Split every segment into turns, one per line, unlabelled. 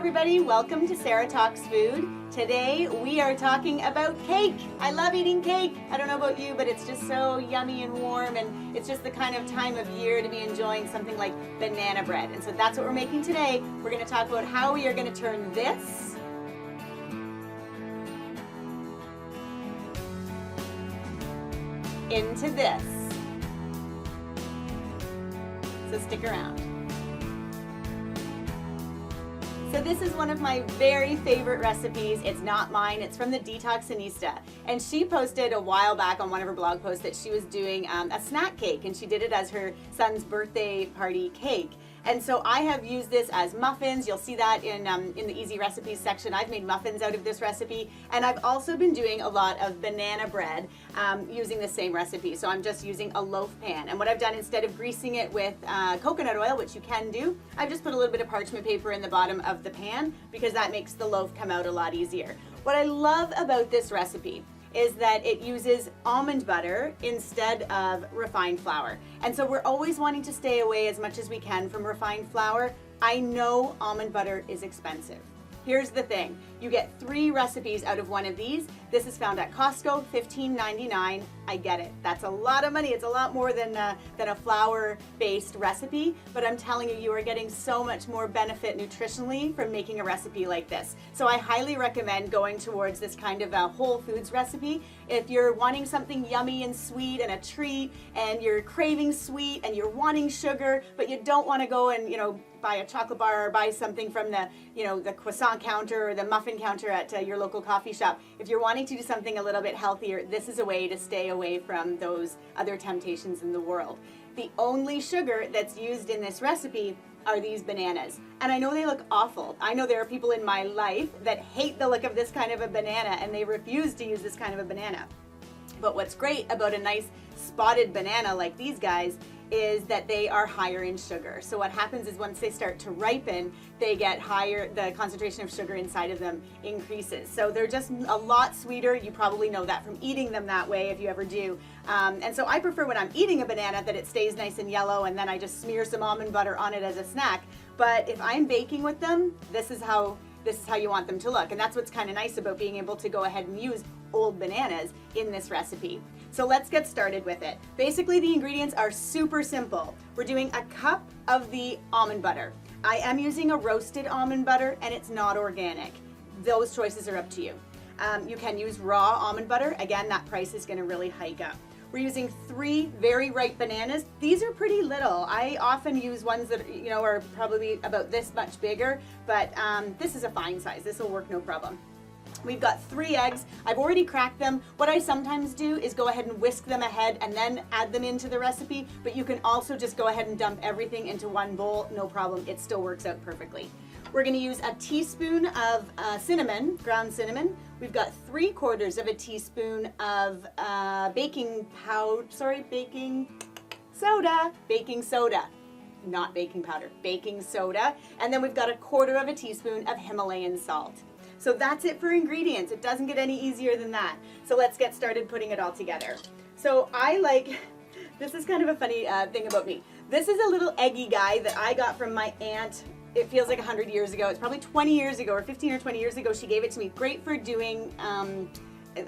everybody, welcome to Sarah Talks Food. Today we are talking about cake. I love eating cake. I don't know about you, but it's just so yummy and warm, and it's just the kind of time of year to be enjoying something like banana bread. And so that's what we're making today. We're going to talk about how we are going to turn this into this. So stick around. So this is one of my very favorite recipes. It's not mine, it's from the Detoxinista. And she posted a while back on one of her blog posts that she was doing a snack cake, and she did it as her son's birthday party cake. And so I have used this as muffins. You'll see that in the easy recipes section. I've made muffins out of this recipe. And I've also been doing a lot of banana bread using the same recipe. So I'm just using a loaf pan. And what I've done, instead of greasing it with coconut oil, which you can do, I've just put a little bit of parchment paper in the bottom of the pan because that makes the loaf come out a lot easier. What I love about this recipe is that it uses almond butter instead of refined flour. And so we're always wanting to stay away as much as we can from refined flour. I know almond butter is expensive. Here's the thing, you get 3 recipes out of one of these. This is found at Costco, $15.99. I get it, that's a lot of money. It's a lot more than a flour-based recipe, but I'm telling you, you are getting so much more benefit nutritionally from making a recipe like this. So I highly recommend going towards this kind of a whole foods recipe. If you're wanting something yummy and sweet and a treat, and you're craving sweet and you're wanting sugar, but you don't want to go and, buy a chocolate bar or buy something from the, the croissant counter or the muffin counter at your local coffee shop. If you're wanting to do something a little bit healthier, this is a way to stay away from those other temptations in the world. The only sugar that's used in this recipe are these bananas. And I know they look awful. I know there are people in my life that hate the look of this kind of a banana and they refuse to use this kind of a banana. But what's great about a nice spotted banana like these guys is that they are higher in sugar. So what happens is once they start to ripen, they get higher, the concentration of sugar inside of them increases. So they're just a lot sweeter. You probably know that from eating them that way if you ever do. And so I prefer when I'm eating a banana that it stays nice and yellow, and then I just smear some almond butter on it as a snack. But if I'm baking with them, this is how you want them to look. And that's what's kind of nice about being able to go ahead and use old bananas in this recipe. So let's get started with it. Basically, the ingredients are super simple. We're doing a cup of the almond butter. I am using a roasted almond butter, and it's not organic. Those choices are up to you. You can use raw almond butter. Again, that price is going to really hike up. We're using 3 very ripe bananas. These are pretty little. I often use ones that are probably about this much bigger, but this is a fine size. This will work no problem. We've got 3 eggs. I've already cracked them. What I sometimes do is go ahead and whisk them ahead and then add them into the recipe, but you can also just go ahead and dump everything into one bowl, no problem. It still works out perfectly. We're going to use a teaspoon of cinnamon, ground cinnamon. We've got 3/4 of a teaspoon of baking soda. Not baking powder, baking soda. And then we've got 1/4 of a teaspoon of Himalayan salt. So that's it for ingredients. It doesn't get any easier than that. So let's get started putting it all together. So this is kind of a funny thing about me. This is a little eggy guy that I got from my aunt. It feels like 100 years ago. It's probably 20 years ago or 15 or 20 years ago. She gave it to me. Great for doing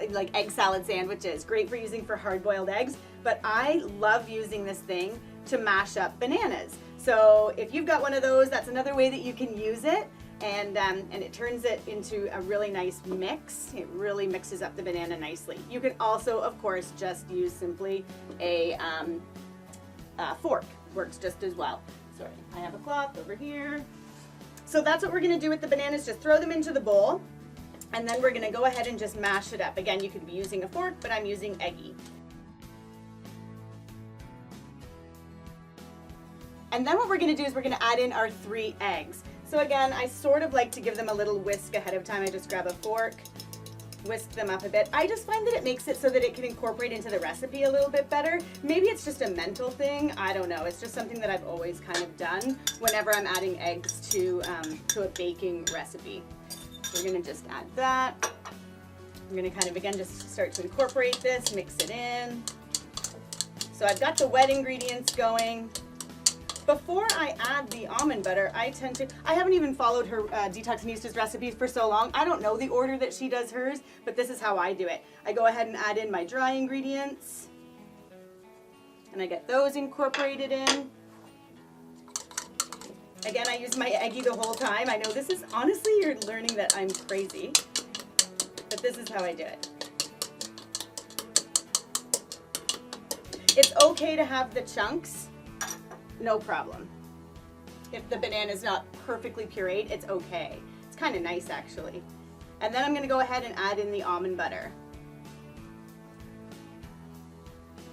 like egg salad sandwiches. Great for using for hard-boiled eggs. But I love using this thing to mash up bananas. So if you've got one of those, that's another way that you can use it. And it turns it into a really nice mix. It really mixes up the banana nicely. You can also, of course, just use simply a fork. Works just as well. Sorry, I have a cloth over here. So that's what we're going to do with the bananas. Just throw them into the bowl, and then we're going to go ahead and just mash it up. Again, you could be using a fork, but I'm using eggy. And then what we're going to do is we're going to add in our 3 eggs. So again, I sort of like to give them a little whisk ahead of time. I just grab a fork, whisk them up a bit. I just find that it makes it so that it can incorporate into the recipe a little bit better. Maybe it's just a mental thing. I don't know. It's just something that I've always kind of done whenever I'm adding eggs to a baking recipe. We're going to just add that. I'm going to kind of, again, just start to incorporate this, mix it in. So I've got the wet ingredients going. before I add the almond butter, I haven't even followed her Detoxinista's recipes for so long. I don't know the order that she does hers, but this is how I do it. I go ahead and add in my dry ingredients, and I get those incorporated in. Again, I use my eggie the whole time. I know this is, honestly, you're learning that I'm crazy, but this is how I do it. It's okay to have the chunks. No problem. If the banana is not perfectly pureed, it's okay. It's kind of nice actually. And then I'm going to go ahead and add in the almond butter.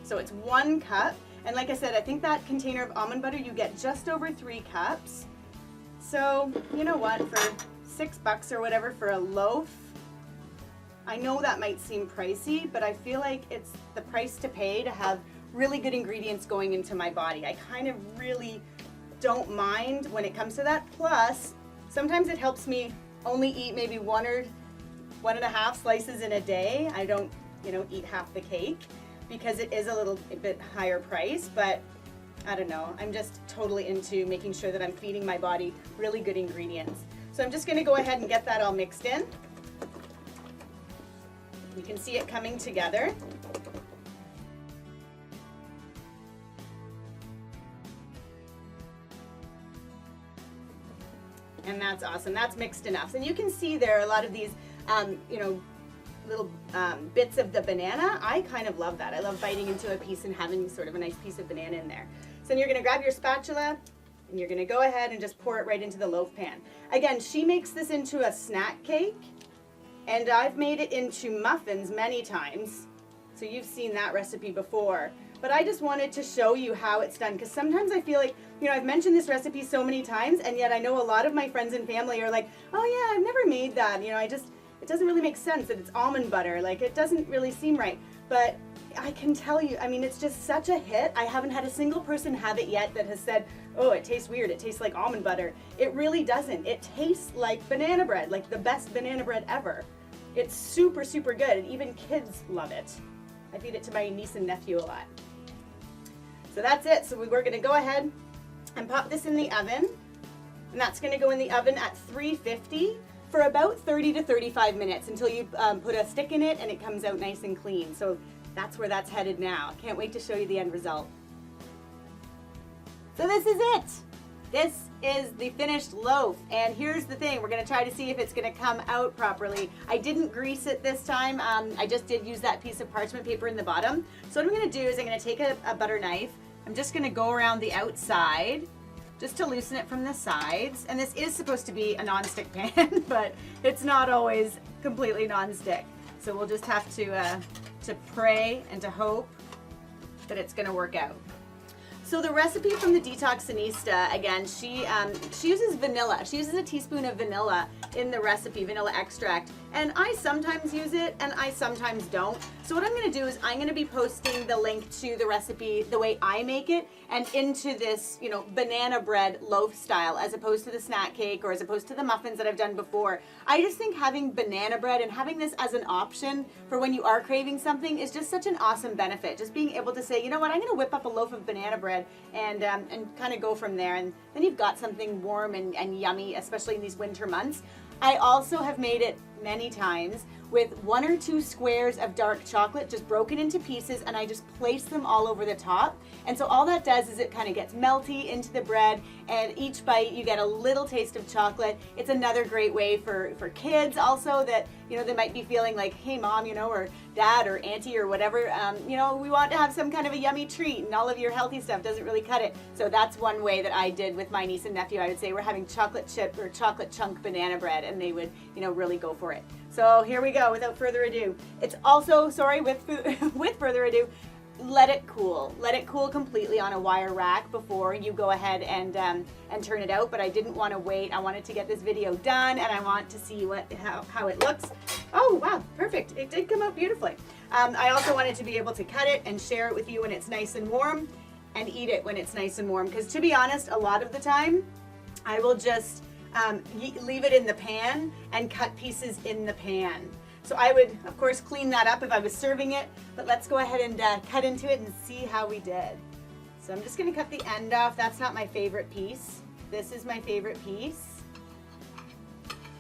So it's 1 cup. And like I said, I think that container of almond butter, you get just over 3 cups. So you know what, for $6 or whatever for a loaf, I know that might seem pricey, but I feel like it's the price to pay to have really good ingredients going into my body. I kind of really don't mind when it comes to that. Plus, sometimes it helps me only eat maybe 1 or 1.5 slices in a day. I don't, eat half the cake because it is a little bit higher price, but I don't know. I'm just totally into making sure that I'm feeding my body really good ingredients. So I'm just gonna go ahead and get that all mixed in. You can see it coming together. And that's awesome. That's mixed enough. And you can see there are a lot of these, little bits of the banana. I kind of love that. I love biting into a piece and having sort of a nice piece of banana in there. So then you're going to grab your spatula and you're going to go ahead and just pour it right into the loaf pan. Again, she makes this into a snack cake, and I've made it into muffins many times. So you've seen that recipe before. But I just wanted to show you how it's done, because sometimes I feel like, I've mentioned this recipe so many times, and yet I know a lot of my friends and family are like, oh yeah, I've never made that. It doesn't really make sense that it's almond butter. Like, it doesn't really seem right. But I can tell you, it's just such a hit. I haven't had a single person have it yet that has said, oh, it tastes weird. It tastes like almond butter. It really doesn't. It tastes like banana bread, like the best banana bread ever. It's super, super good, and even kids love it. I feed it to my niece and nephew a lot. So that's it. So we're going to go ahead and pop this in the oven, and that's going to go in the oven at 350 for about 30 to 35 minutes until you put a stick in it and it comes out nice and clean. So that's where that's headed now. Can't wait to show you the end result. So this is it. This is the finished loaf, and here's the thing. We're going to try to see if it's going to come out properly. I didn't grease it this time. I just did use that piece of parchment paper in the bottom. So what I'm going to do is I'm going to take a butter knife. I'm just going to go around the outside just to loosen it from the sides. And this is supposed to be a non-stick pan, but it's not always completely non-stick. So we'll just have to pray and to hope that it's going to work out. So the recipe from the Detoxinista, again, she uses vanilla. She uses a teaspoon of vanilla in the recipe, vanilla extract. And I sometimes use it and I sometimes don't. So what I'm going to do is I'm going to be posting the link to the recipe the way I make it and into this, banana bread loaf style, as opposed to the snack cake or as opposed to the muffins that I've done before. I just think having banana bread and having this as an option for when you are craving something is just such an awesome benefit. Just being able to say, you know what, I'm going to whip up a loaf of banana bread and kind of go from there. And then you've got something warm and yummy, especially in these winter months. I also have made it many times with 1 or 2 squares of dark chocolate just broken into pieces, and I just place them all over the top. And so all that does is it kind of gets melty into the bread, and each bite you get a little taste of chocolate. It's another great way for kids also that, they might be feeling like, hey mom, or dad or auntie or whatever, we want to have some kind of a yummy treat, and all of your healthy stuff doesn't really cut it. So that's one way that I did with my niece and nephew. I would say we're having chocolate chip or chocolate chunk banana bread, and they would, really go for it. So here we go, without further ado. It's also, with further ado, let it cool. Let it cool completely on a wire rack before you go ahead and turn it out. But I didn't want to wait. I wanted to get this video done, and I want to see how it looks. Oh, wow, perfect. It did come out beautifully. I also wanted to be able to cut it and share it with you when it's nice and warm, and eat it when it's nice and warm. Because to be honest, a lot of the time, I will just leave it in the pan and cut pieces in the pan. So I would, of course, clean that up if I was serving it, but let's go ahead and cut into it and see how we did. So I'm just gonna cut the end off. That's not my favorite piece. This is my favorite piece.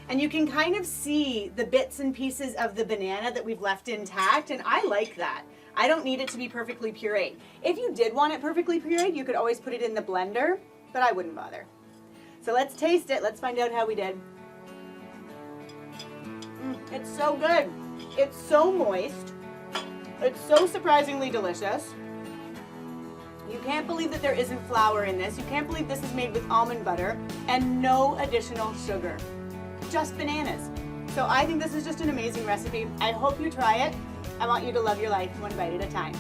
And you can kind of see the bits and pieces of the banana that we've left intact, and I like that. I don't need it to be perfectly pureed. If you did want it perfectly pureed, you could always put it in the blender, but I wouldn't bother. So let's taste it. Let's find out how we did. It's so good. It's so moist. It's so surprisingly delicious. You can't believe that there isn't flour in this. You can't believe this is made with almond butter and no additional sugar. Just bananas. So I think this is just an amazing recipe. I hope you try it. I want you to love your life one bite at a time.